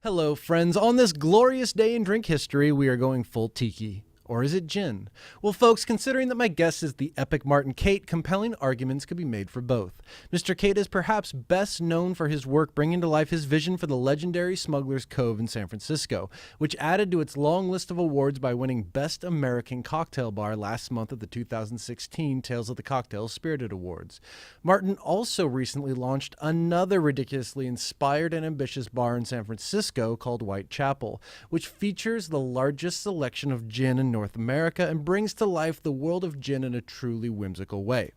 Hello, friends. On this glorious day in drink history, we are going full tiki. Or is it gin? Well, folks, considering that my guest is the epic Martin Cate, compelling arguments could be made for both. Mr. Cate is perhaps best known for his work bringing to life his vision for the legendary Smuggler's Cove in San Francisco, which added to its long list of awards by winning Best American Cocktail Bar last month at the 2016 Tales of the Cocktail Spirited Awards. Martin also recently launched another ridiculously inspired and ambitious bar in San Francisco called Whitechapel, which features the largest selection of gin in North America and brings to life the world of gin in a truly whimsical way.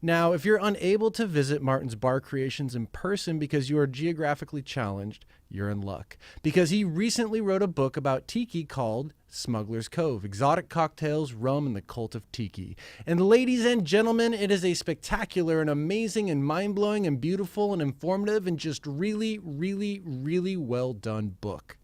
Now, if you're unable to visit Martin's bar creations in person because you are geographically challenged, you're in luck, because he recently wrote a book about Tiki called Smuggler's Cove, Exotic Cocktails, Rum, and the Cult of Tiki. And ladies and gentlemen, it is a spectacular and amazing and mind-blowing and beautiful and informative and just really, really, really well done book.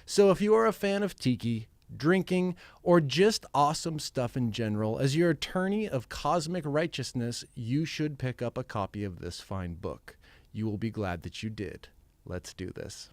So if you are a fan of Tiki, drinking, or just awesome stuff in general, as your attorney of cosmic righteousness, you should pick up a copy of this fine book. You will be glad that you did. Let's do this.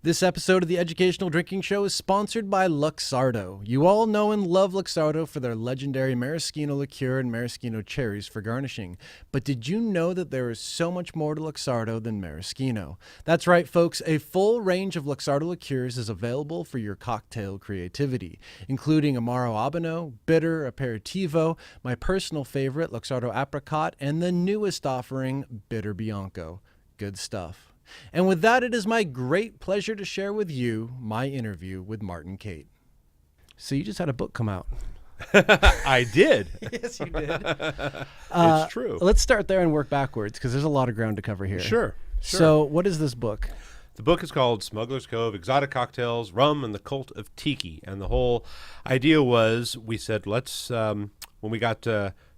This episode of the Educational Drinking Show is sponsored by Luxardo. You all know and love Luxardo for their legendary maraschino liqueur and maraschino cherries for garnishing. But did you know that there is so much more to Luxardo than maraschino? That's right, folks. A full range of Luxardo liqueurs is available for your cocktail creativity, including Amaro Habano, Bitter, Aperitivo, my personal favorite, Luxardo Apricot, and the newest offering, Bitter Bianco. Good stuff. And with that, it is my great pleasure to share with you my interview with Martin Cate. So you just had a book come out. I did. Yes, you did. It's true. Let's start there and work backwards because there's a lot of ground to cover here. Sure. So what is this book? The book is called Smuggler's Cove, Exotic Cocktails, Rum, and the Cult of Tiki. And the whole idea was, we said, let's, when we got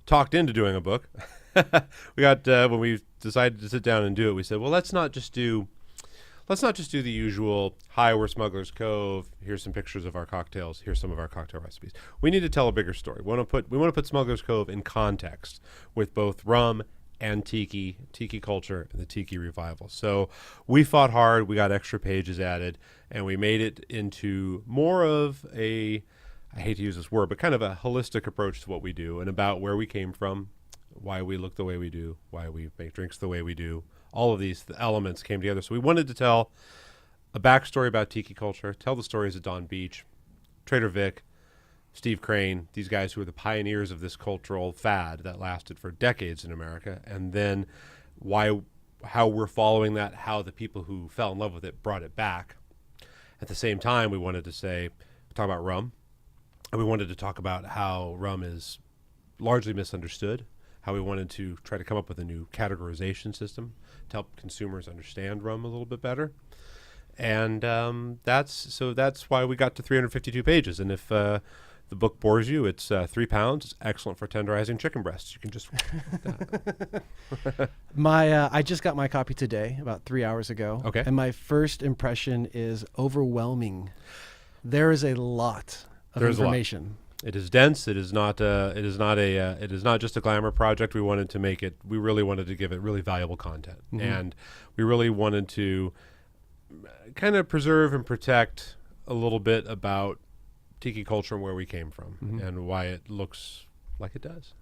talked into doing a book, when we decided to sit down and do it, we said, well, let's not just do the usual, hi, we're Smuggler's Cove, here's some pictures of our cocktails, here's some of our cocktail recipes. We need to tell a bigger story. We want to put Smuggler's Cove in context with both rum and tiki culture, and the tiki revival. So we fought hard, we got extra pages added, and we made it into more of I hate to use this word, but kind of a holistic approach to what we do and about where we came from, why we look the way we do, why we make drinks the way we do. All of these elements came together. So we wanted to tell a backstory about tiki culture, tell the stories of Don Beach, Trader Vic, Steve Crane, these guys who were the pioneers of this cultural fad that lasted for decades in America, and then how we're following that, how the people who fell in love with it brought it back. At the same time, we wanted to talk about rum, and we wanted to talk about how rum is largely misunderstood, how we wanted to try to come up with a new categorization system to help consumers understand rum a little bit better. And that's why we got to 352 pages. And if the book bores you, it's 3 pounds. It's excellent for tenderizing chicken breasts. You can just I just got my copy today, about 3 hours ago. Okay. And my first impression is overwhelming. There is a lot of information. It is dense. It is not just a glamour project. We really wanted to give it really valuable content. Mm-hmm. And we really wanted to kind of preserve and protect a little bit about tiki culture and where we came from, mm-hmm. and why it looks like it does.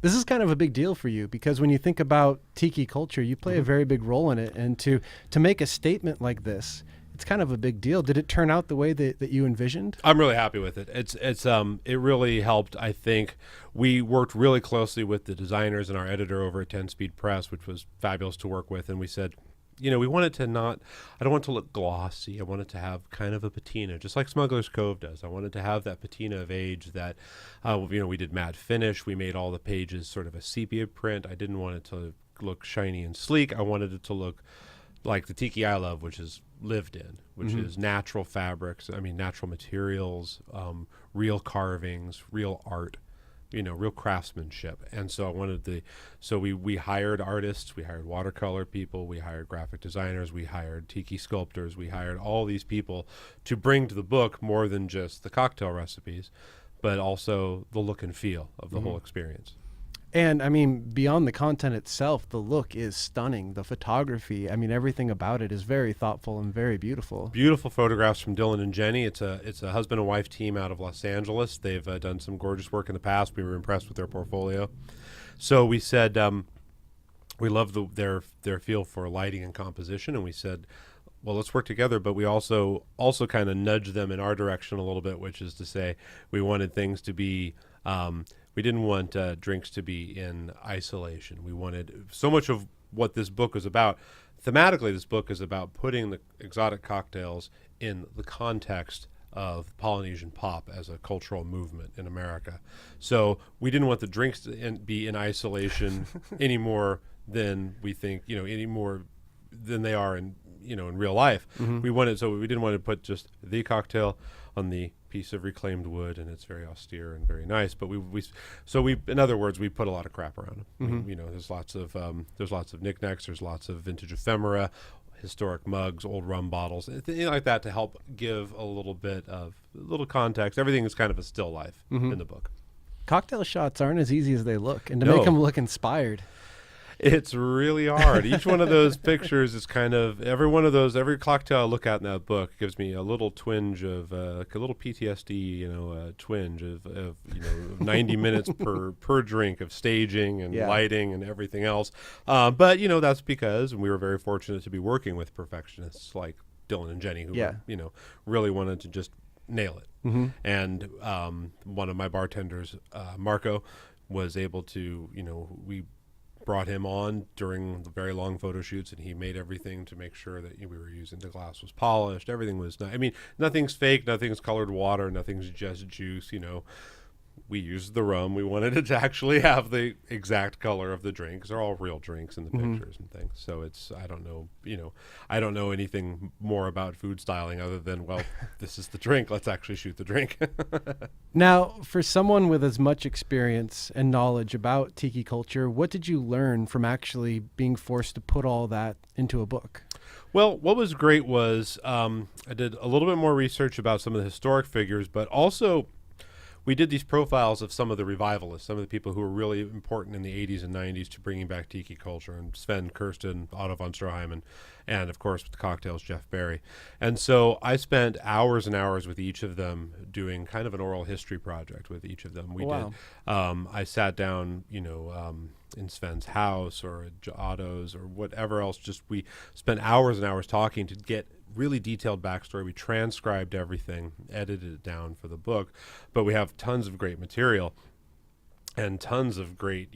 This is kind of a big deal for you because when you think about tiki culture, you play mm-hmm. a very big role in it. And to make a statement like this, it's kind of a big deal. Did it turn out the way that you envisioned? I'm really happy with it. It really helped. I think we worked really closely with the designers and our editor over at 10 Speed Press, which was fabulous to work with. And we said, we want it to not, I don't want it to look glossy. I want it to have kind of a patina, just like Smuggler's Cove does. I wanted to have that patina of age that, we did matte finish. We made all the pages sort of a sepia print. I didn't want it to look shiny and sleek. I wanted it to look like the Tiki I love, which is lived in, which is natural fabrics, natural materials, real carvings, real art, real craftsmanship. And so we hired artists, we hired watercolor people, we hired graphic designers, we hired Tiki sculptors, we hired all these people to bring to the book more than just the cocktail recipes, but also the look and feel of the whole experience. And beyond the content itself, the look is stunning. The photography, everything about it is very thoughtful and very beautiful. Beautiful photographs from Dylan and Jenny. It's a husband and wife team out of Los Angeles. They've done some gorgeous work in the past. We were impressed with their portfolio. So we said we love their feel for lighting and composition, and we said, well, let's work together. But we also kind of nudged them in our direction a little bit, which is to say we wanted things to be. We didn't want drinks to be in isolation. We wanted so much of what this book is about. Thematically, this book is about putting the exotic cocktails in the context of Polynesian pop as a cultural movement in America. So we didn't want the drinks to be in isolation any more than we think, any more than they are in real life. We didn't want to put just the cocktail on the piece of reclaimed wood, and it's very austere and very nice. But in other words, we put a lot of crap around them. There's lots of knickknacks. There's lots of vintage ephemera, historic mugs, old rum bottles, things like that to help give a little context. Everything is kind of a still life in the book. Cocktail shots aren't as easy as they look, and to make them look inspired. It's really hard. Each one of those pictures is kind of every cocktail I look at in that book gives me a little twinge of like a little PTSD, twinge of 90 minutes per drink of staging and lighting and everything else. But that's because we were very fortunate to be working with perfectionists like Dylan and Jenny, who really wanted to just nail it. And one of my bartenders, Marco, was able to, we brought him on during the very long photo shoots, and he made everything to make sure that we were using the glass was polished. Everything was nothing's fake, nothing's colored water, nothing's just juice. We used the rum. We wanted it to actually have the exact color of the drinks. They're all real drinks in the pictures and things. So I don't know anything more about food styling other than, well, this is the drink. Let's actually shoot the drink. Now, for someone with as much experience and knowledge about Tiki culture, what did you learn from actually being forced to put all that into a book? Well, what was great was I did a little bit more research about some of the historic figures, but also we did these profiles of some of the revivalists, some of the people who were really important in the 80s and 90s to bringing back Tiki culture, and Sven Kirsten, Otto von Stroheim, and of course with the cocktails, Jeff Barry. And so I spent hours and hours with each of them doing kind of an oral history project with each of them. We did. I sat down, in Sven's house or at Otto's or whatever else. We spent hours and hours talking to get really detailed backstory. We transcribed everything, edited it down for the book, but we have tons of great material and tons of great,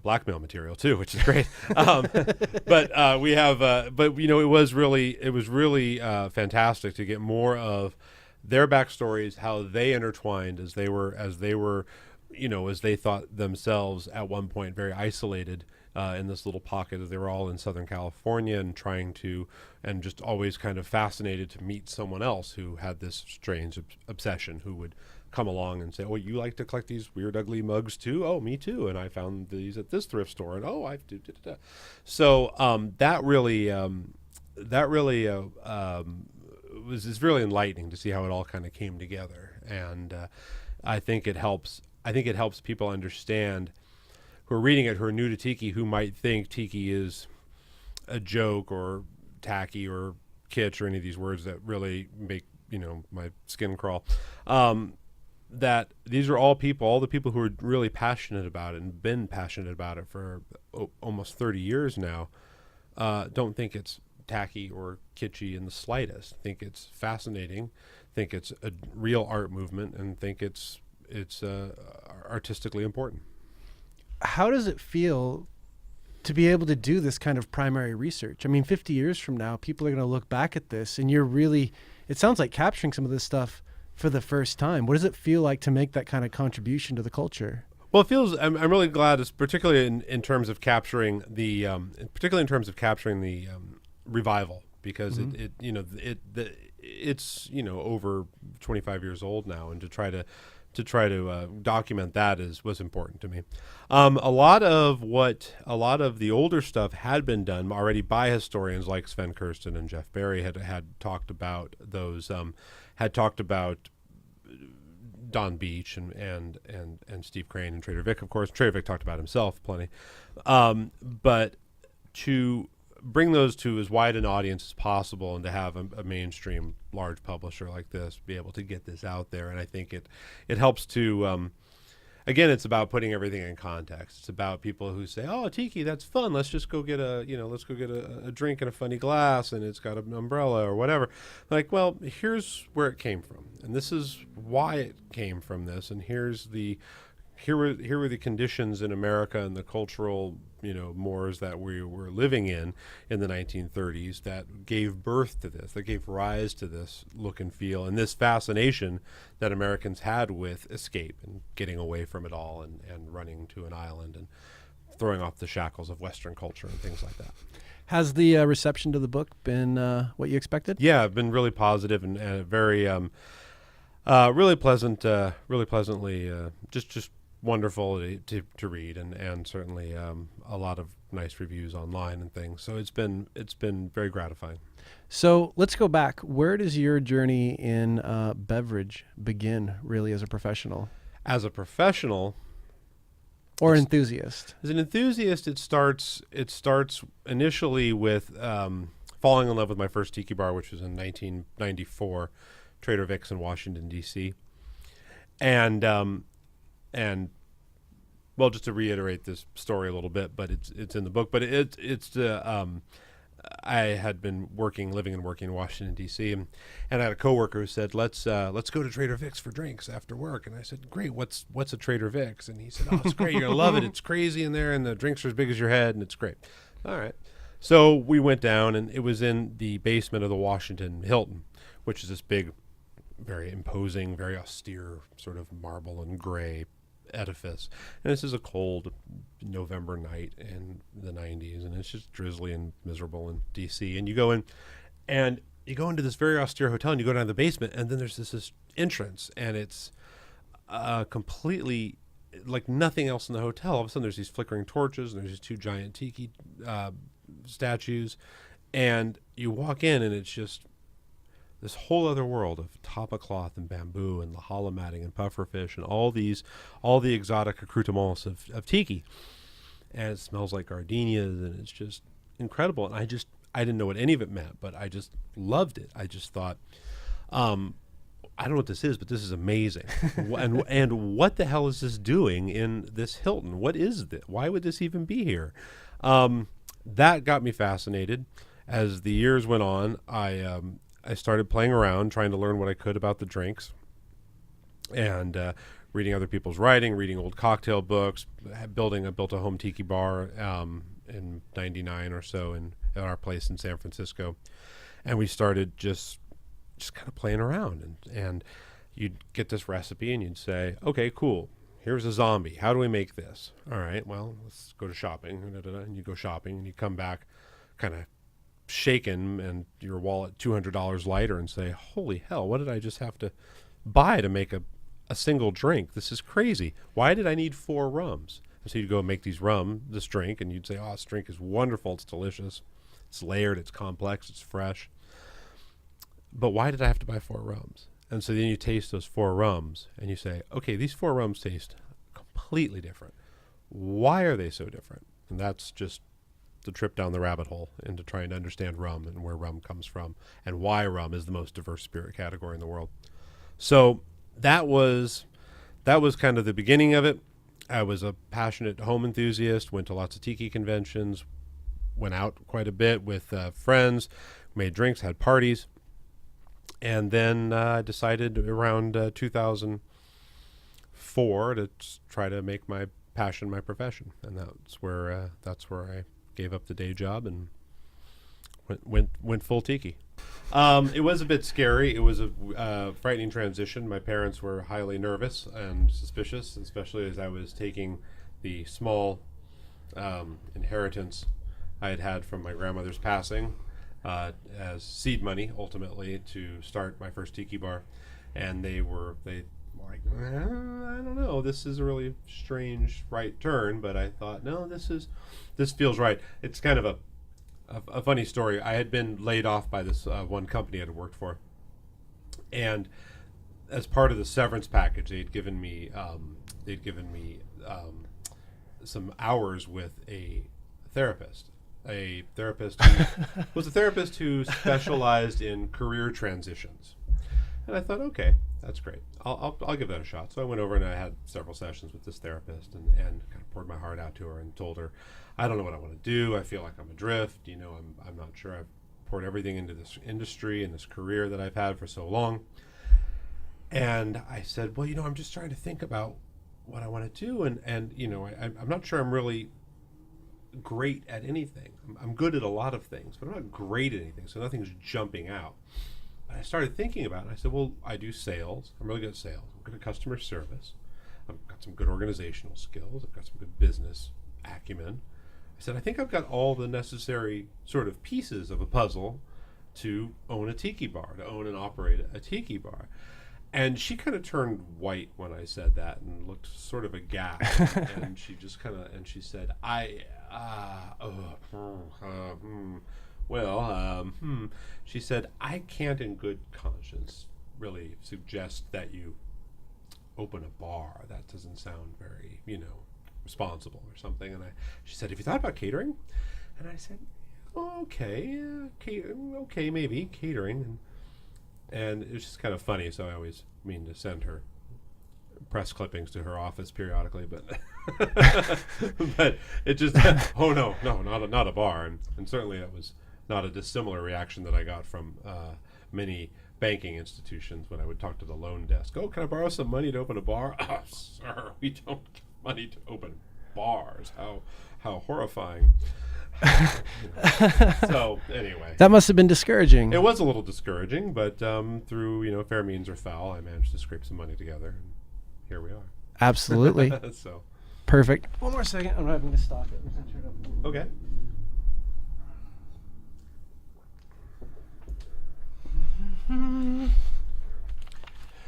blackmail material too, which is great. But we have, it was really fantastic to get more of their backstories, how they intertwined as they were, as they thought themselves at one point very isolated in this little pocket. They were all in Southern California and just always kind of fascinated to meet someone else who had this strange obsession, who would come along and say, "Oh, you like to collect these weird, ugly mugs too? Oh, me too. And I found these at this thrift store. And I do." So that really was really enlightening to see how it all kind of came together. And I think it helps people understand, who are reading it, who are new to Tiki, who might think Tiki is a joke or tacky or kitsch or any of these words that really make my skin crawl. That these are all the people who are really passionate about it and been passionate about it for almost 30 years now, don't think it's tacky or kitschy in the slightest. Think it's fascinating, think it's a real art movement, and think it's artistically important. How does it feel to be able to do this kind of primary research. I mean, 50 years from now, people are going to look back at this, and you're really, it sounds like capturing some of this stuff for the first time. What does it feel like to make that kind of contribution to the culture? Well, it feels. I'm really glad, it's particularly in terms of capturing the revival, because it's over 25 years old now, and to try to document that was important to me. A lot of the older stuff had been done already by historians like Sven Kirsten and Jeff Barry had talked about those, had talked about Don Beach and Steve Crane and Trader Vic, of course. Trader Vic talked about himself plenty. But to bring those to as wide an audience as possible, and to have a mainstream large publisher like this be able to get this out there, and I think it helps to again, it's about putting everything in context. It's about people who say, "Oh, Tiki, that's fun. Let's just go get a drink in a funny glass, and it's got an umbrella or whatever." Like, well, here's where it came from, and this is why it came from this, and here were the conditions in America and the cultural, mores that we were living in the 1930s that gave birth to this, that gave rise to this look and feel, and this fascination that Americans had with escape and getting away from it all, and running to an island and throwing off the shackles of Western culture and things like that. Has the reception to the book been what you expected? Yeah, been really positive and very really pleasantly just wonderful to read, and certainly a lot of nice reviews online and things. So it's been very gratifying. So let's go back. Where does your journey in beverage begin, really, as a professional? As a professional, or enthusiast? As an enthusiast, it starts initially with falling in love with my first tiki bar, which was in 1994, Trader Vic's in Washington, D.C. And well, just to reiterate this story a little bit, but it's in the book. But I had been living and working in Washington, D.C., and I had a coworker who said, let's go to Trader Vic's for drinks after work. And I said, great, what's a Trader Vic's? And he said, oh, it's great, you're gonna love it. It's crazy in there, and the drinks are as big as your head, and it's great. All right. So we went down, and it was in the basement of the Washington Hilton, which is this big, very imposing, very austere sort of marble and gray edifice. And this is a cold November night in the 90s, and it's just drizzly and miserable in DC. And you go in, and you go into this very austere hotel, and you go down to the basement, and then there's this entrance, and it's completely like nothing else in the hotel. All of a sudden there's these flickering torches, and there's these two giant tiki statues, and you walk in, and it's just this whole other world of tapa cloth and bamboo and lahala matting and pufferfish and all the exotic accoutrements of tiki. And it smells like gardenias, and it's just incredible. And I didn't know what any of it meant, but I just loved it. I just thought, I don't know what this is, but this is amazing. and what the hell is this doing in this Hilton? What is this? Why would this even be here? That got me fascinated. As the years went on, I started playing around, trying to learn what I could about the drinks, and reading other people's writing, reading old cocktail books, built a home tiki bar in '99 or so at our place in San Francisco. And we started just kind of playing around, and you'd get this recipe, and you'd say, okay, cool, here's a zombie. How do we make this? All right, well, let's go to shopping. And you go shopping, and you come back kind of shaken, and your wallet $200 lighter, and say, holy hell, what did I just have to buy to make a single drink? This is crazy. Why did I need 4 rums? And so you'd go make this drink, and you'd say, oh, this drink is wonderful, it's delicious, it's layered, it's complex, it's fresh. But why did I have to buy 4 rums? And so then you taste those 4 rums, and you say, okay, these 4 rums taste completely different. Why are they so different? And that's just the trip down the rabbit hole into trying to understand rum and where rum comes from, and why rum is the most diverse spirit category in the world. So that was kind of the beginning of it. I was a passionate home enthusiast, went to lots of tiki conventions, went out quite a bit with friends, made drinks, had parties, and then decided around 2004 to try to make my passion my profession, and that's where I gave up the day job and went full tiki. It was a bit scary. It was a frightening transition. My parents were highly nervous and suspicious, especially as I was taking the small inheritance I had from my grandmother's passing as seed money, ultimately, to start my first tiki bar. And they were like, I don't know, this is a really strange right turn, but I thought, no, this feels right. It's kind of a funny story. I had been laid off by this one company I had worked for, and as part of the severance package, they'd given me some hours with a therapist who was a therapist who specialized in career transitions. And I thought, okay, that's great. I'll give that a shot. So I went over and I had several sessions with this therapist and kind of poured my heart out to her and told her, I don't know what I want to do. I feel like I'm adrift. I'm not sure. I've poured everything into this industry and this career that I've had for so long. And I said, well, I'm just trying to think about what I want to do. And I'm not sure I'm really great at anything. I'm good at a lot of things, but I'm not great at anything. So nothing's jumping out. I started thinking about it. I said, well, I do sales. I'm really good at sales. I'm good at customer service. I've got some good organizational skills. I've got some good business acumen. I said, I think I've got all the necessary sort of pieces of a puzzle to own a tiki bar, to own and operate a tiki bar. And she kind of turned white when I said that and looked sort of aghast. And she just she said, she said, I can't in good conscience really suggest that you open a bar. That doesn't sound very, responsible or something. And she said, have you thought about catering? And I said, okay, okay, maybe catering. And it was just kind of funny, so I always mean to send her press clippings to her office periodically, but but it just oh no, not a bar, and certainly that was not a dissimilar reaction that I got from many banking institutions when I would talk to the loan desk. Oh, can I borrow some money to open a bar? Oh, sir, we don't get money to open bars. How horrifying. So anyway, that must have been discouraging. It was a little discouraging, but through fair means or foul, I managed to scrape some money together, and here we are. Absolutely. So perfect. One more second. I'm having to stop it. Okay.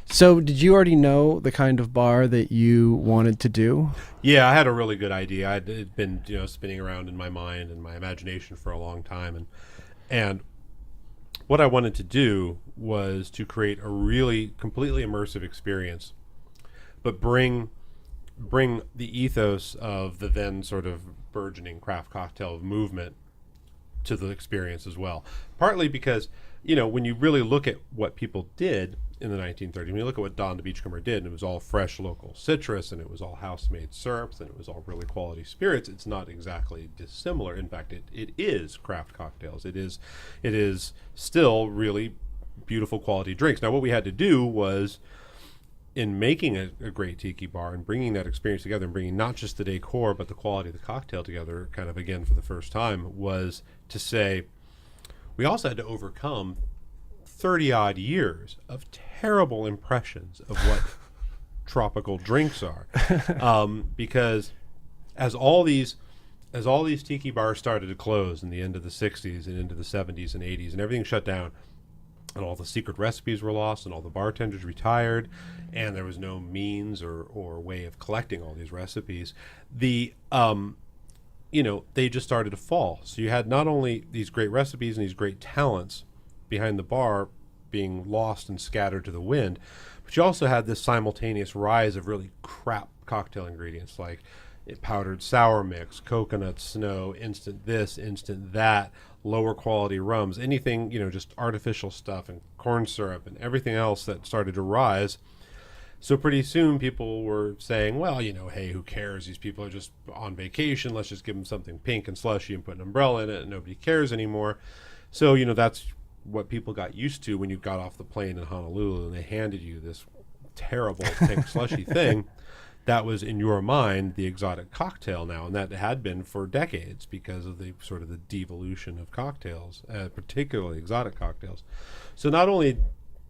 So did you already know the kind of bar that you wanted to do? Yeah, I had a really good idea. I'd been spinning around in my mind and my imagination for a long time, and what I wanted to do was to create a really completely immersive experience, but bring the ethos of the then sort of burgeoning craft cocktail movement to the experience as well. Partly because when you really look at what people did in the 1930s, when you look at what Don the Beachcomber did, and it was all fresh local citrus, and it was all house-made syrups, and it was all really quality spirits, it's not exactly dissimilar. In fact, it is craft cocktails. It is still really beautiful quality drinks. Now, what we had to do was, in making a great tiki bar and bringing that experience together and bringing not just the decor but the quality of the cocktail together kind of again for the first time, was to say we also had to overcome 30-odd years of terrible impressions of what tropical drinks are. Because as all these tiki bars started to close in the end of the 60s and into the 70s and 80s, and everything shut down, and all the secret recipes were lost, and all the bartenders retired, and there was no means or way of collecting all these recipes, they just started to fall. So you had not only these great recipes and these great talents behind the bar being lost and scattered to the wind, but you also had this simultaneous rise of really crap cocktail ingredients like powdered sour mix, coconut snow, instant this, instant that, lower quality rums, anything, just artificial stuff, and corn syrup and everything else that started to rise. So pretty soon people were saying, well, hey, who cares? These people are just on vacation. Let's just give them something pink and slushy and put an umbrella in it, and nobody cares anymore. So, that's what people got used to when you got off the plane in Honolulu and they handed you this terrible pink slushy thing. that was in your mind the exotic cocktail now, and that had been for decades because of the sort of the devolution of cocktails, particularly exotic cocktails. So not only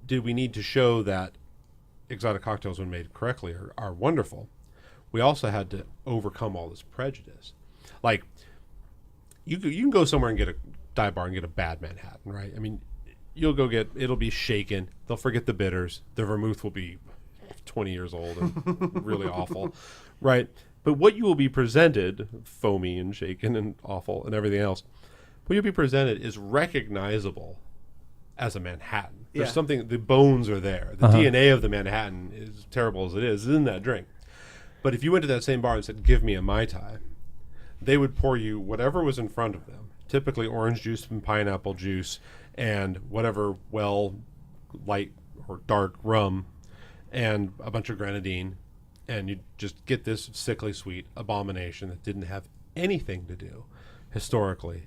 did we need to show that exotic cocktails, when made correctly, are wonderful, we also had to overcome all this prejudice. Like, you can go somewhere and get a dive bar and get a bad Manhattan, right? I mean, you'll go get, it'll be shaken. They'll forget the bitters. The vermouth will be 20 years old and really awful, right? But what you will be presented, foamy and shaken and awful and everything else, what you'll be presented is recognizable as a Manhattan. There's something, the bones are there. The DNA of the Manhattan, as terrible as it is in that drink. But if you went to that same bar and said, give me a Mai Tai, they would pour you whatever was in front of them, typically orange juice and pineapple juice and whatever light or dark rum and a bunch of grenadine, and you just get this sickly sweet abomination that didn't have anything to do historically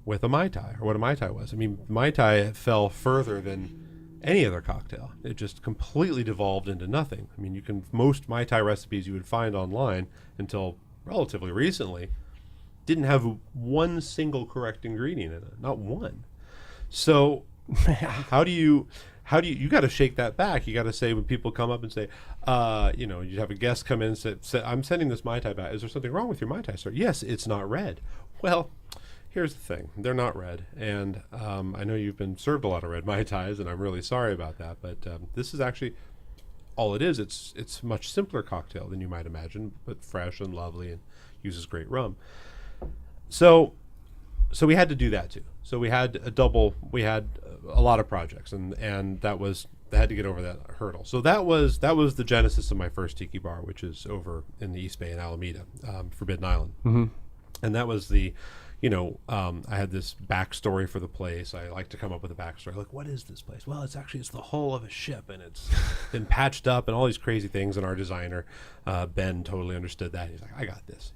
with a Mai Tai, or what a Mai Tai was. I mean, Mai Tai fell further than any other cocktail. It just completely devolved into nothing. I mean, most Mai Tai recipes you would find online until relatively recently didn't have one single correct ingredient in it, not one. So how do you got to shake that back. You got to say, when people come up and say, you have a guest come in and say, I'm sending this Mai Tai back. Is there something wrong with your Mai Tai, sir? Yes, it's not red. Well, here's the thing. They're not red. And I know you've been served a lot of red Mai Tais, and I'm really sorry about that. But this is actually all it is. It's a much simpler cocktail than you might imagine, but fresh and lovely and uses great rum. So we had to do that too. So we had a lot of projects, and that had to get over that hurdle. So that was the genesis of my first tiki bar, which is over in the East Bay in Alameda, Forbidden Island. Mm-hmm. And that was I had this backstory for the place. I like to come up with a backstory. Like, what is this place? Well, it's the hull of a ship, and it's been patched up and all these crazy things. And our designer, Ben, totally understood that. He's like, I got this.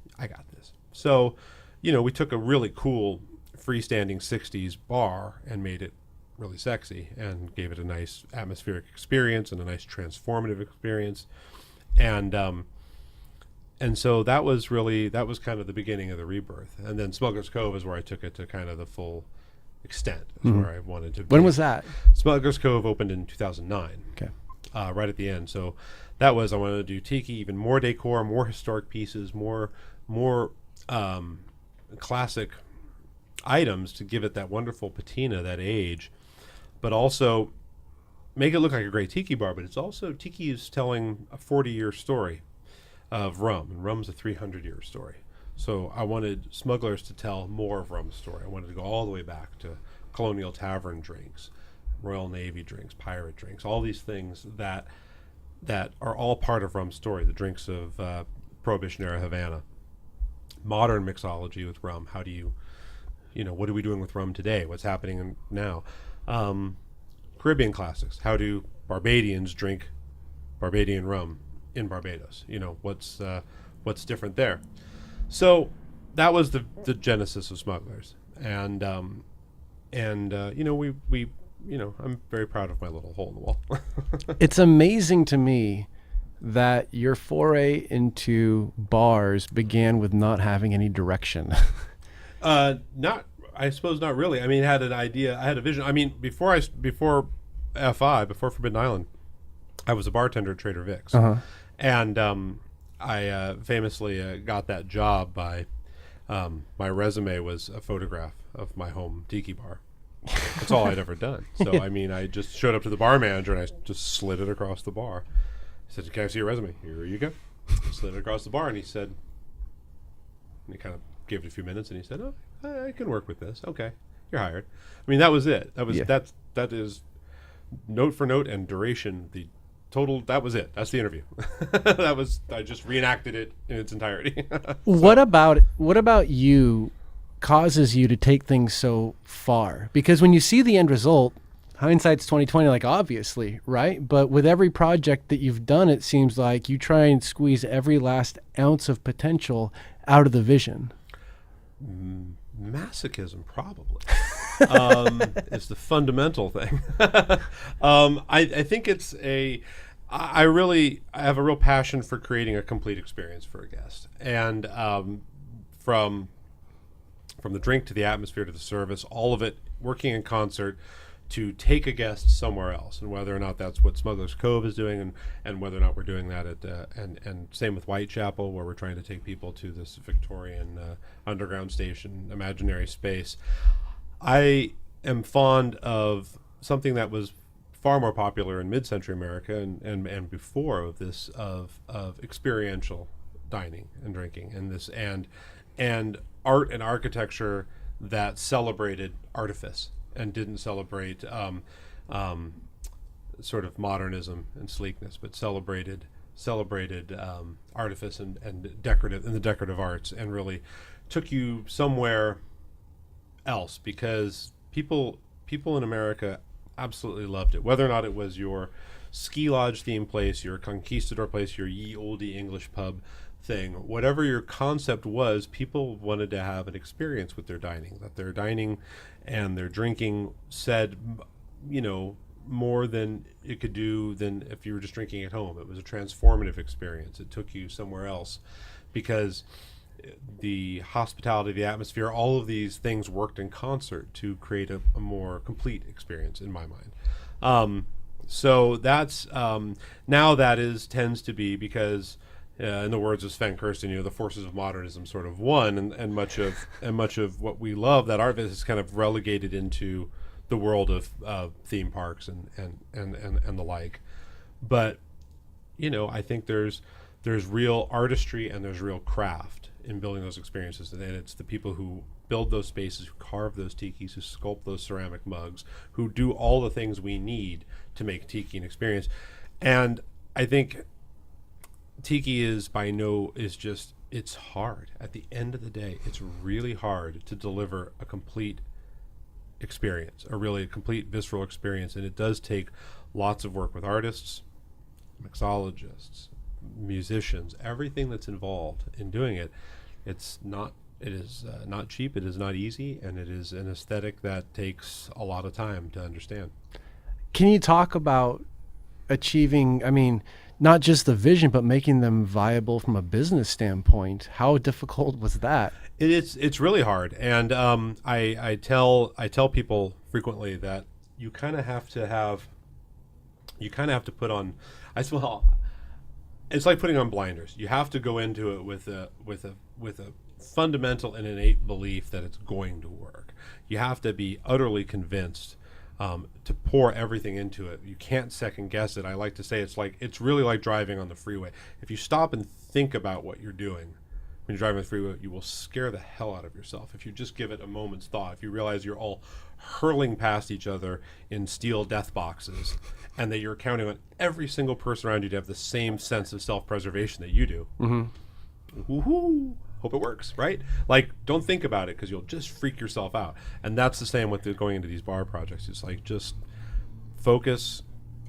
So, we took a really cool freestanding 60s bar and made it really sexy and gave it a nice atmospheric experience and a nice transformative experience. And so that was kind of the beginning of the rebirth. And then Smuggler's Cove is where I took it to kind of the full extent. Is where I wanted to be. When was that? Smuggler's Cove opened in 2009. Okay. Right at the end. So that was, I wanted to do tiki, even more decor, more historic pieces, more classic items to give it that wonderful patina, that age, but also make it look like a great tiki bar. But it's also, tiki is telling a 40-year story of rum, and rum's a 300-year story. So I wanted Smugglers to tell more of rum's story. I wanted to go all the way back to colonial tavern drinks, Royal Navy drinks, pirate drinks, all these things that are all part of rum's story, the drinks of Prohibition era Havana. Modern mixology with rum. How do you what are we doing with rum today? What's happening now? Caribbean classics. How do Barbadians drink Barbadian rum in Barbados? What's different there? So that was the genesis of Smugglers, and I'm very proud of my little hole in the wall. It's amazing to me that your foray into bars began with not having any direction. I suppose not really. I mean, I had an idea. I had a vision. I mean, before Forbidden Island, I was a bartender at Trader Vic's. And I famously got that job by, my resume was a photograph of my home tiki bar. That's all I'd ever done. So, I mean, I just showed up to the bar manager and I just slid it across the bar. I said, can I see your resume? Here you go. I slid it across the bar, and he said, and he kind of gave it a few minutes, and he said, oh, I can work with this. Okay, you're hired. I mean, that was it. That is note for note and duration, the total, that was it. That's the interview. I just reenacted it in its entirety. What about you causes you to take things so far? Because when you see the end result, hindsight's 20/20, like, obviously, right? But with every project that you've done, it seems like you try and squeeze every last ounce of potential out of the vision. Masochism, probably, is the fundamental thing. I think it's I have a real passion for creating a complete experience for a guest, and from from the drink to the atmosphere to the service, all of it working in concert to take a guest somewhere else, and whether or not that's what Smuggler's Cove is doing, and whether or not we're doing that at and same with Whitechapel, where we're trying to take people to this Victorian underground station, imaginary space. I am fond of something that was far more popular in mid-century America and before of this of experiential dining and drinking, and art and architecture that celebrated artifice and didn't celebrate sort of modernism and sleekness, but celebrated artifice and the decorative arts, and really took you somewhere else, because people in America absolutely loved it, whether or not it was your ski lodge themed place, your conquistador place, your ye olde English pub thing, whatever your concept was, people wanted to have an experience with their dining, that their dining and their drinking said, more than it could do than if you were just drinking at home. It was a transformative experience. It took you somewhere else, because the hospitality, the atmosphere, all of these things worked in concert to create a more complete experience in my mind. So that's now that tends to be, because in the words of Sven Kirsten, the forces of modernism sort of won, and much of what we love, that art is kind of relegated into the world of theme parks and the like. But I think there's real artistry and there's real craft in building those experiences, and it's the people who build those spaces, who carve those tikis, who sculpt those ceramic mugs, who do all the things we need to make tiki an experience. And I think tiki it's hard. At the end of the day, it's really hard to deliver a complete experience, a complete visceral experience, and it does take lots of work with artists, mixologists, musicians, everything that's involved in doing it. It is not cheap, it is not easy, and it is an aesthetic that takes a lot of time to understand. Can you talk about achieving, not just the vision, but making them viable from a business standpoint? How difficult was that? It's really hard, and I tell people frequently that you kind of have to put on. It's like putting on blinders. You have to go into it with a fundamental and innate belief that it's going to work. You have to be utterly convinced to pour everything into it. You can't second guess it. I like to say it's really like driving on the freeway. If you stop and think about what you're doing when you're driving on the freeway, you will scare the hell out of yourself. If you just give it a moment's thought, if you realize you're all hurling past each other in steel death boxes, and that you're counting on every single person around you to have the same sense of self-preservation that you do. Mm-hmm. Woohoo! Hope it works, right? Like, don't think about it, because you'll just freak yourself out. And that's the same with going into these bar projects. It's like, just focus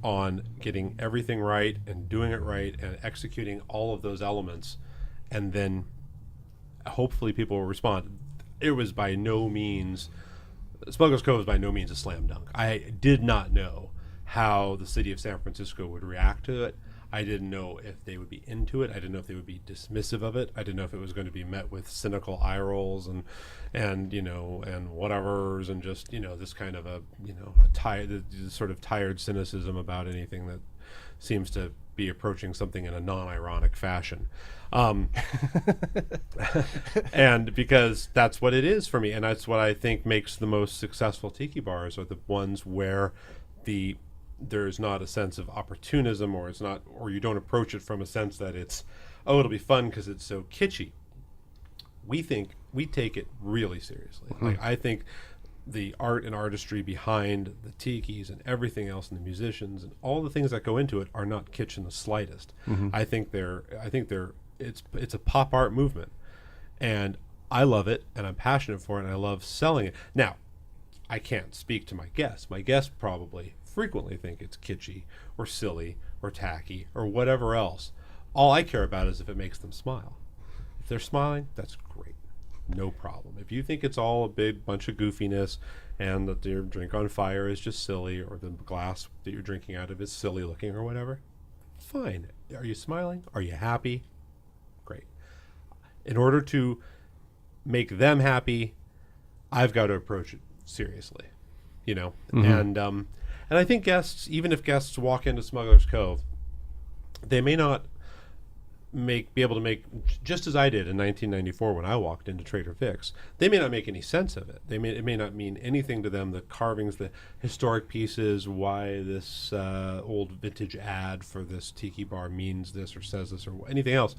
on getting everything right and doing it right and executing all of those elements, and then hopefully people will respond. It was by no means, Smuggler's Cove was by no means a slam dunk. I did not know how the city of San Francisco would react to it. I didn't know if they would be into it. I didn't know if they would be dismissive of it. I didn't know if it was going to be met with cynical eye rolls and whatevers, and just this kind of a sort of tired cynicism about anything that seems to be approaching something in a non-ironic fashion. And because that's what it is for me, and that's what I think makes the most successful tiki bars, are the ones where there's not a sense of opportunism, or you don't approach it from a sense that it'll be fun because it's so kitschy. We take it really seriously. Mm-hmm. Like, I think the art and artistry behind the tikis and everything else, and the musicians and all the things that go into it, are not kitsch in the slightest. Mm-hmm. I think it's a pop art movement, and I love it, and I'm passionate for it, and I love selling it. Now, I can't speak to my guests. My guests probably frequently think it's kitschy or silly or tacky or whatever else. All I care about is if it makes them smile. If they're smiling, that's great. No problem. If you think it's all a big bunch of goofiness, and that your drink on fire is just silly, or the glass that you're drinking out of is silly looking or whatever, Fine. Are you smiling? Are you happy? Great. In order to make them happy, I've got to approach it seriously, and I think guests, even if guests walk into Smuggler's Cove, they may not be able to make, just as I did in 1994 when I walked into Trader Vic's, they may not make any sense of it. It may not mean anything to them, the carvings, the historic pieces, why this old vintage ad for this tiki bar means this or says this or anything else.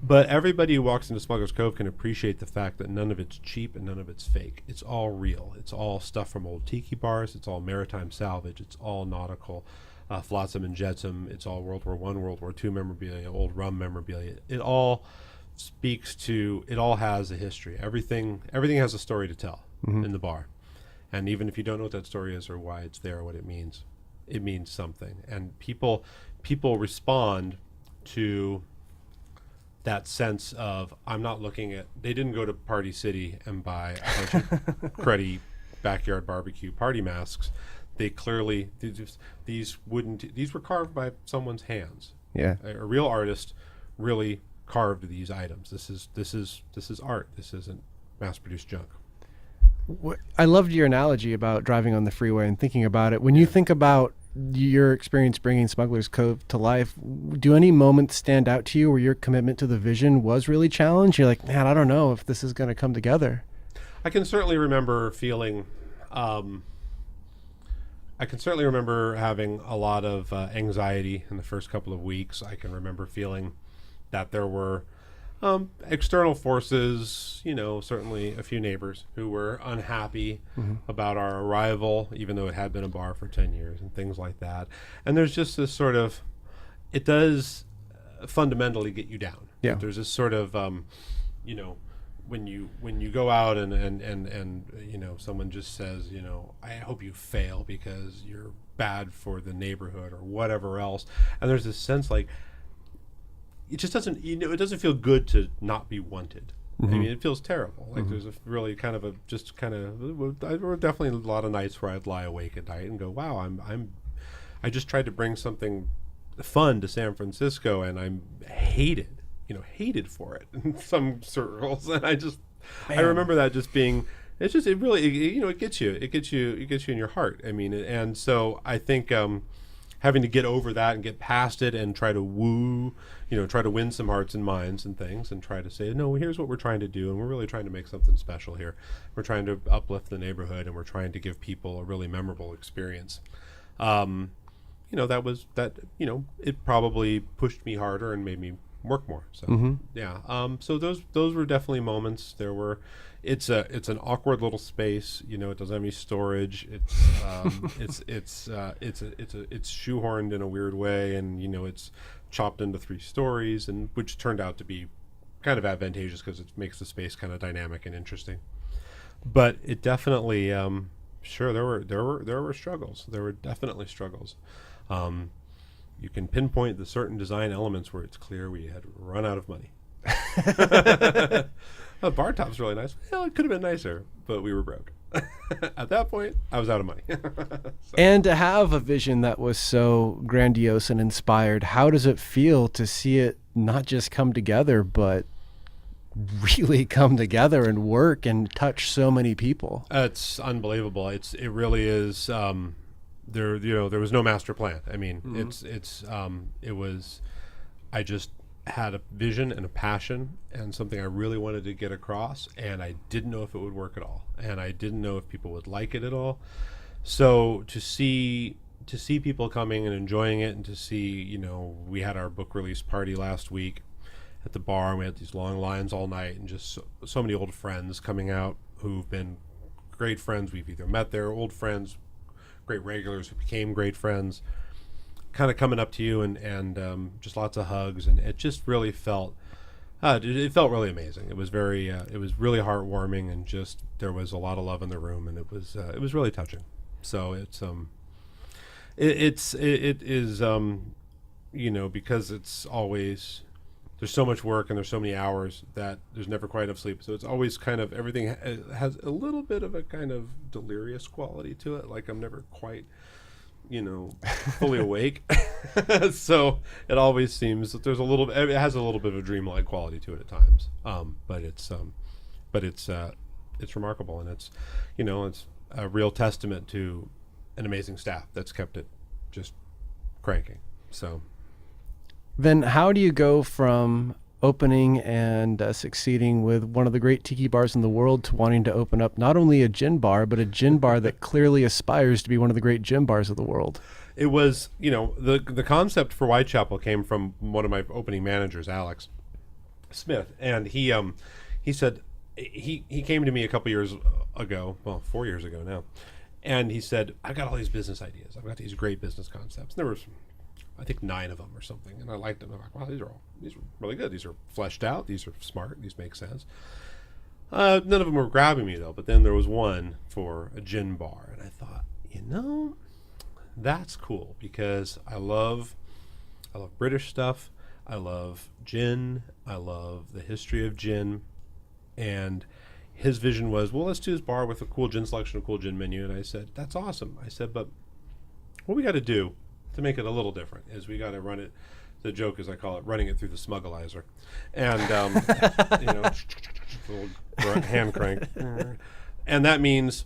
But everybody who walks into Smuggler's Cove can appreciate the fact that none of it's cheap and none of it's fake. It's all real. It's all stuff from old tiki bars. It's all maritime salvage. It's all nautical, flotsam and jetsam. It's all World War I, World War II memorabilia, old rum memorabilia. It all it all has a history. Everything has a story to tell in the bar. And even if you don't know what that story is or why it's there or what it means something. And people respond to that sense of, I'm not looking at, they didn't go to Party City and buy a bunch of cruddy backyard barbecue party masks. They clearly, these were carved by someone's hands. Yeah. A real artist really carved these items. This is art. This isn't mass-produced junk. I loved your analogy about driving on the freeway and thinking about it. When you think about your experience bringing Smuggler's Cove to life, do any moments stand out to you where your commitment to the vision was really challenged? You're like, man, I don't know if this is going to come together. I can certainly remember feeling, I can certainly remember having a lot of anxiety in the first couple of weeks. I can remember feeling that there were external forces, certainly a few neighbors who were unhappy about our arrival, even though it had been a bar for 10 years and things like that. And there's just this sort of, it does fundamentally get you down. Yeah. There's this sort of, when you go out and someone just says, I hope you fail because you're bad for the neighborhood or whatever else. And there's this sense like, it just doesn't, it doesn't feel good to not be wanted. I mean, it feels terrible. Like there's a really kind of there were definitely a lot of nights where I'd lie awake at night and go, wow, I just tried to bring something fun to San Francisco and I'm hated for it in some circles. And I remember that just being, it gets you in your heart. I mean, and so I think, having to get over that and get past it and try to try to win some hearts and minds and things and try to say, no, here's what we're trying to do. And we're really trying to make something special here. We're trying to uplift the neighborhood and we're trying to give people a really memorable experience. It probably pushed me harder and made me work more. So, so those were definitely moments. There were, it's an awkward little space. It doesn't have any storage. It's shoehorned in a weird way, and it's chopped into 3 stories, and which turned out to be kind of advantageous because it makes the space kind of dynamic and interesting. But it definitely, sure, there were struggles. There were definitely struggles. You can pinpoint the certain design elements where it's clear we had run out of money. The bar top's really nice. Well, it could have been nicer, but we were broke. At that point, I was out of money. And to have a vision that was so grandiose and inspired, how does it feel to see it not just come together, but really come together and work and touch so many people? It's unbelievable. It really is. There was no master plan. I mean, I just had a vision and a passion and something I really wanted to get across, and I didn't know if it would work at all, and I didn't know if people would like it at all. So to see people coming and enjoying it, and to see, we had our book release party last week at the bar, and we had these long lines all night, and just so many old friends coming out who've been great friends. We've either met their old friends, great regulars who became great friends, kind of coming up to you and just lots of hugs, and it just really felt it felt really amazing. It was very it was really heartwarming, and just there was a lot of love in the room, and it was really touching. So it is because it's always, there's so much work and there's so many hours that there's never quite enough sleep. So it's always kind of, everything has a little bit of a kind of delirious quality to it. Like I'm never quite fully awake. So it always seems that it has a little bit of a dreamlike quality to it at times. But it's remarkable, and it's a real testament to an amazing staff that's kept it just cranking. So Then how do you go from opening and succeeding with one of the great tiki bars in the world to wanting to open up not only a gin bar, but a gin bar that clearly aspires to be one of the great gin bars of the world? it was, the concept for Whitechapel came from one of my opening managers, Alex Smith, and he said he came to me a couple years ago, well, 4 years ago now, and he said, "I've got all these business ideas. I've got these great business concepts." And there was, I think, 9 of them or something, and I liked them. I'm like, "Wow, these are really good. These are fleshed out. These are smart. These make sense." None of them were grabbing me though. But then there was one for a gin bar, and I thought, that's cool, because I love British stuff. I love gin. I love the history of gin, and his vision was, well, let's do this bar with a cool gin selection, a cool gin menu. And I said, that's awesome. I said, but what we got to do to make it a little different is we got to run it. The joke is, I call it running it through the Smuggleizer, and little hand crank, and that means,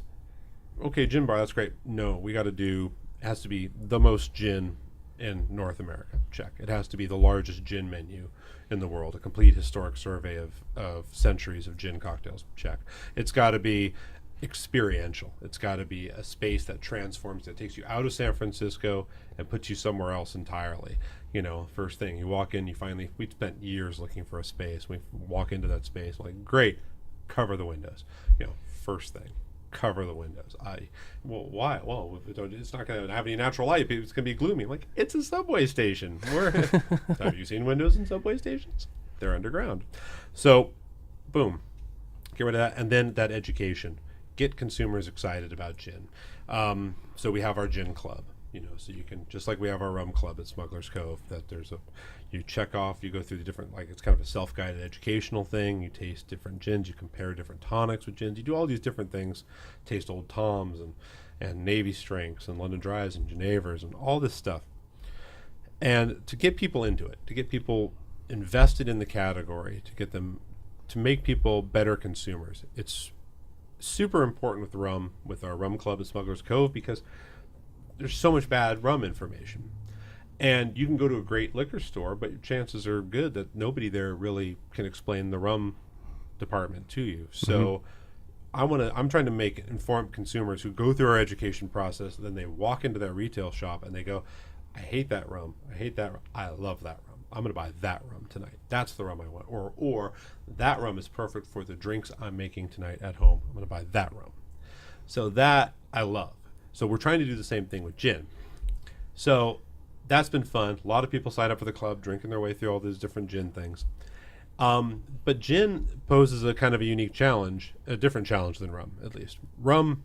okay, gin bar, that's great. No, we got to do. It has to be the most gin in North America. Check. It has to be the largest gin menu in the world, a complete historic survey of centuries of gin cocktails. Check. It's got to be experiential. It's got to be a space that transforms, that takes you out of San Francisco and puts you somewhere else entirely. First thing, you walk in, we spent years looking for a space. We walk into that space, like, great, cover the windows. First thing, cover the windows. Why? Well, it's not going to have any natural light. It's going to be gloomy. I'm like, it's a subway station. Have you seen windows in subway stations? They're underground. So, boom, get rid of that. And then that education. Get consumers excited about gin. So we have our gin club. So you can, just like we have our rum club at Smuggler's Cove, that you check off, you go through the different, it's kind of a self-guided educational thing. You taste different gins, you compare different tonics with gins, you do all these different things, taste Old Toms and Navy Strengths and London Dries and Genevers and all this stuff. And to get people into it, to get people invested in the category, to make people better consumers. It's super important with rum, with our rum club at Smuggler's Cove, because there's so much bad rum information, and you can go to a great liquor store, but chances are good that nobody there really can explain the rum department to you. So I'm trying to make informed consumers who go through our education process, and then they walk into that retail shop and they go, I hate that rum. I hate that rum. I love that rum. I'm going to buy that rum tonight. That's the rum I want. Or that rum is perfect for the drinks I'm making tonight at home. I'm going to buy that rum. So that I love. So we're trying to do the same thing with gin. So that's been fun. A lot of people sign up for the club, drinking their way through all these different gin things. But gin poses a kind of a unique challenge, a different challenge than rum, at least. Rum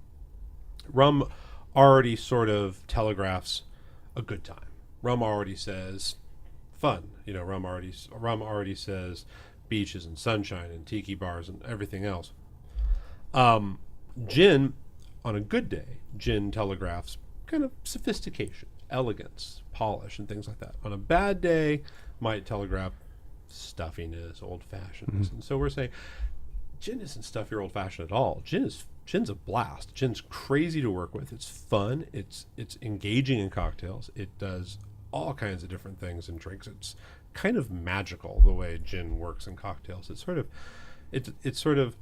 already sort of telegraphs a good time. Rum already says fun. Rum already says beaches and sunshine and tiki bars and everything else. Gin, on a good day, gin telegraphs kind of sophistication, elegance, polish, and things like that. On a bad day, might telegraph stuffiness, old-fashionedness. And so we're saying gin isn't stuffy or old-fashioned at all. Gin's a blast. Gin's crazy to work with. It's fun. It's engaging in cocktails. It does all kinds of different things in drinks. It's kind of magical the way gin works in cocktails. It's sort of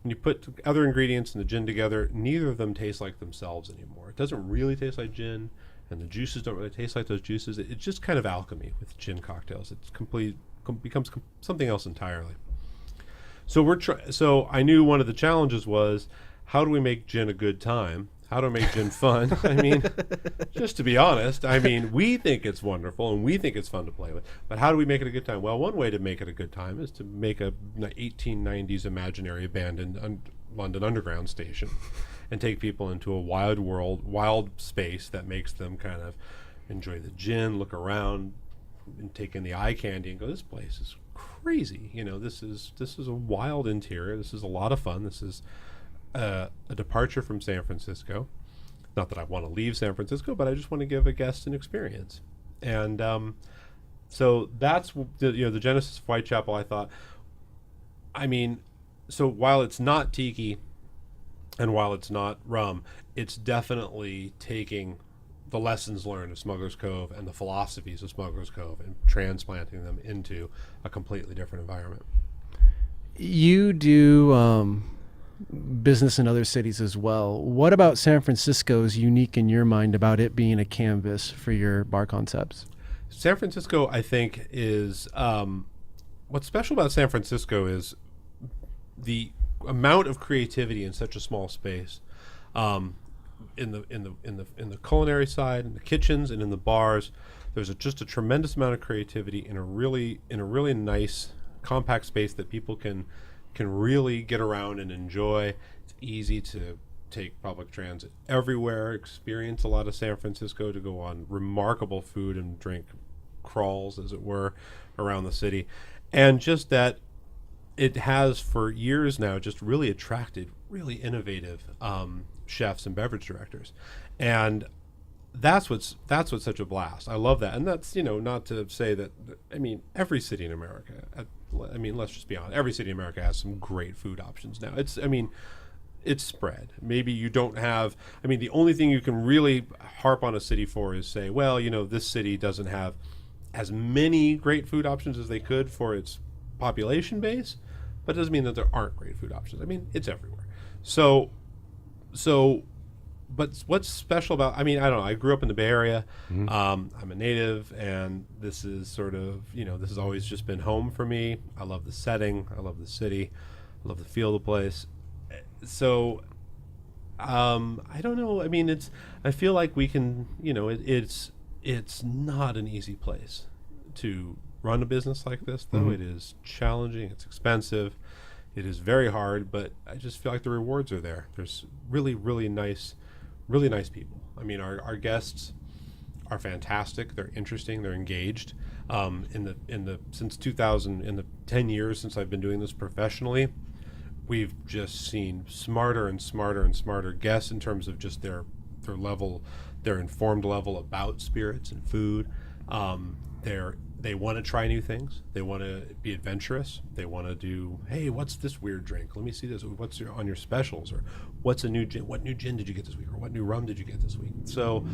when you put other ingredients in the gin together, neither of them taste like themselves anymore. It doesn't really taste like gin, and the juices don't really taste like those juices. It's just kind of alchemy with gin cocktails. It's becomes something else entirely. So I knew one of the challenges was, how do we make gin a good time? How to make gin fun? I mean, just to be honest, we think it's wonderful and we think it's fun to play with, but how do we make it a good time? Well, one way to make it a good time is to make a 1890s imaginary abandoned London Underground station and take people into a wild space that makes them kind of enjoy the gin, look around, and take in the eye candy and go, this place is crazy. This is a wild interior. This is a lot of fun. This is a departure from San Francisco. not that I want to leave San Francisco, but I just want to give a guest an experience. And so that's the genesis of Whitechapel. I thought, I mean, so while it's not tiki and while it's not rum, it's definitely taking the lessons learned of Smuggler's Cove and the philosophies of Smuggler's Cove and transplanting them into a completely different environment. You do business in other cities as well. What about San Francisco is unique in your mind about it being a canvas for your bar concepts? San Francisco, I think, is what's special about San Francisco is the amount of creativity in such a small space. In the culinary side, in the kitchens, and in the bars, there's just a tremendous amount of creativity in a really nice compact space that people can really get around and enjoy. It's easy to take public transit everywhere, experience a lot of San Francisco, to go on remarkable food and drink crawls, as it were, around the city. And just that it has for years now just really attracted really innovative chefs and beverage directors. And that's what's such a blast. I love that. And that's, not to say that, I mean, every city in America, let's just be honest, every city in America has some great food options now. It's spread. Maybe you don't have, the only thing you can really harp on a city for is say, well, this city doesn't have as many great food options as they could for its population base, but it doesn't mean that there aren't great food options. It's everywhere. But what's special about, I don't know, I grew up in the Bay Area. Mm-hmm. I'm a native, and this is sort of, this has always just been home for me. I love the setting. I love the city. I love the feel of the place. So, I don't know. I feel like we can, it's not an easy place to run a business like this, though. Mm-hmm. It is challenging. It's expensive. It is very hard, but I just feel like the rewards are there. There's really, really nice people. Our guests are fantastic. They're interesting. They're engaged. Since 2000, in the 10 years since I've been doing this professionally, we've just seen smarter and smarter and smarter guests in terms of just their level, their informed level about spirits and food. They want to try new things. They want to be adventurous. They want to do, hey, what's this weird drink? Let me see this. What's on your specials? Or what's a new gin? What new gin did you get this week? Or what new rum did you get this week? So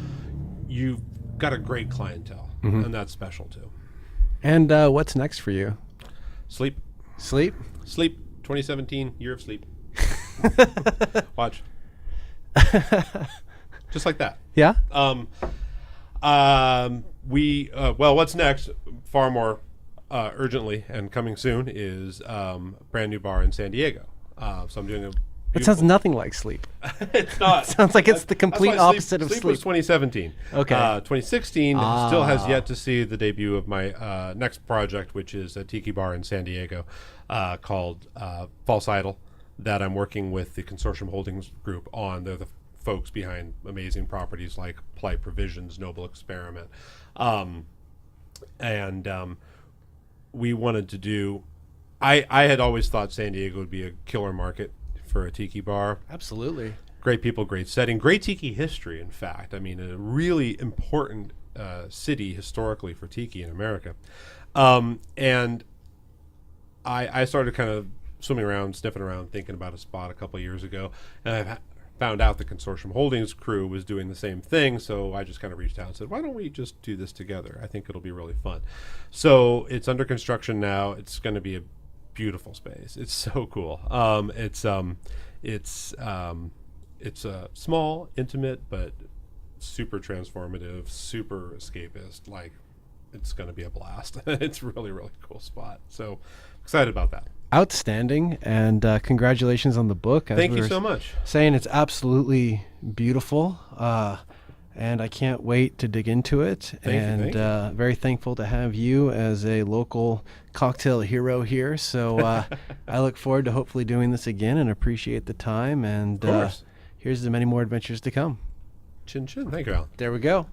you've got a great clientele, mm-hmm. and that's special too. And what's next for you? Sleep. 2017, year of sleep. Watch. Just like that. Yeah. What's next, far more urgently and coming soon, is a brand new bar in San Diego. So I'm doing a. It sounds nothing like sleep. It's not. It sounds like it's the complete opposite of sleep. Sleep was 2017. Okay. 2016 still has yet to see the debut of my next project, which is a tiki bar in San Diego called False Idol, that I'm working with the Consortium Holdings Group on. They're the folks behind amazing properties like Polite Provisions, Noble Experiment. We wanted to do, I had always thought San Diego would be a killer market for a tiki bar. Absolutely. Great people, great setting, great tiki history, in fact. A really important city historically for tiki in America. And I started kind of swimming around, sniffing around, thinking about a spot a couple of years ago, and I've found out the Consortium Holdings crew was doing the same thing, so I just kind of reached out and said, why don't we just do this together? I think it'll be really fun. So it's under construction now. It's going to be a beautiful space. It's so cool. It's small, intimate, but super transformative, super escapist. Like, it's going to be a blast. It's really, really cool spot. So excited about that. Outstanding, and congratulations on the book. Thank you so much. Saying it's absolutely beautiful, and I can't wait to dig into it. Thank you. Very thankful to have you as a local cocktail hero here. So I look forward to hopefully doing this again, and appreciate the time. And here's to many more adventures to come. Chin chin. Thank you, Alan. There we go.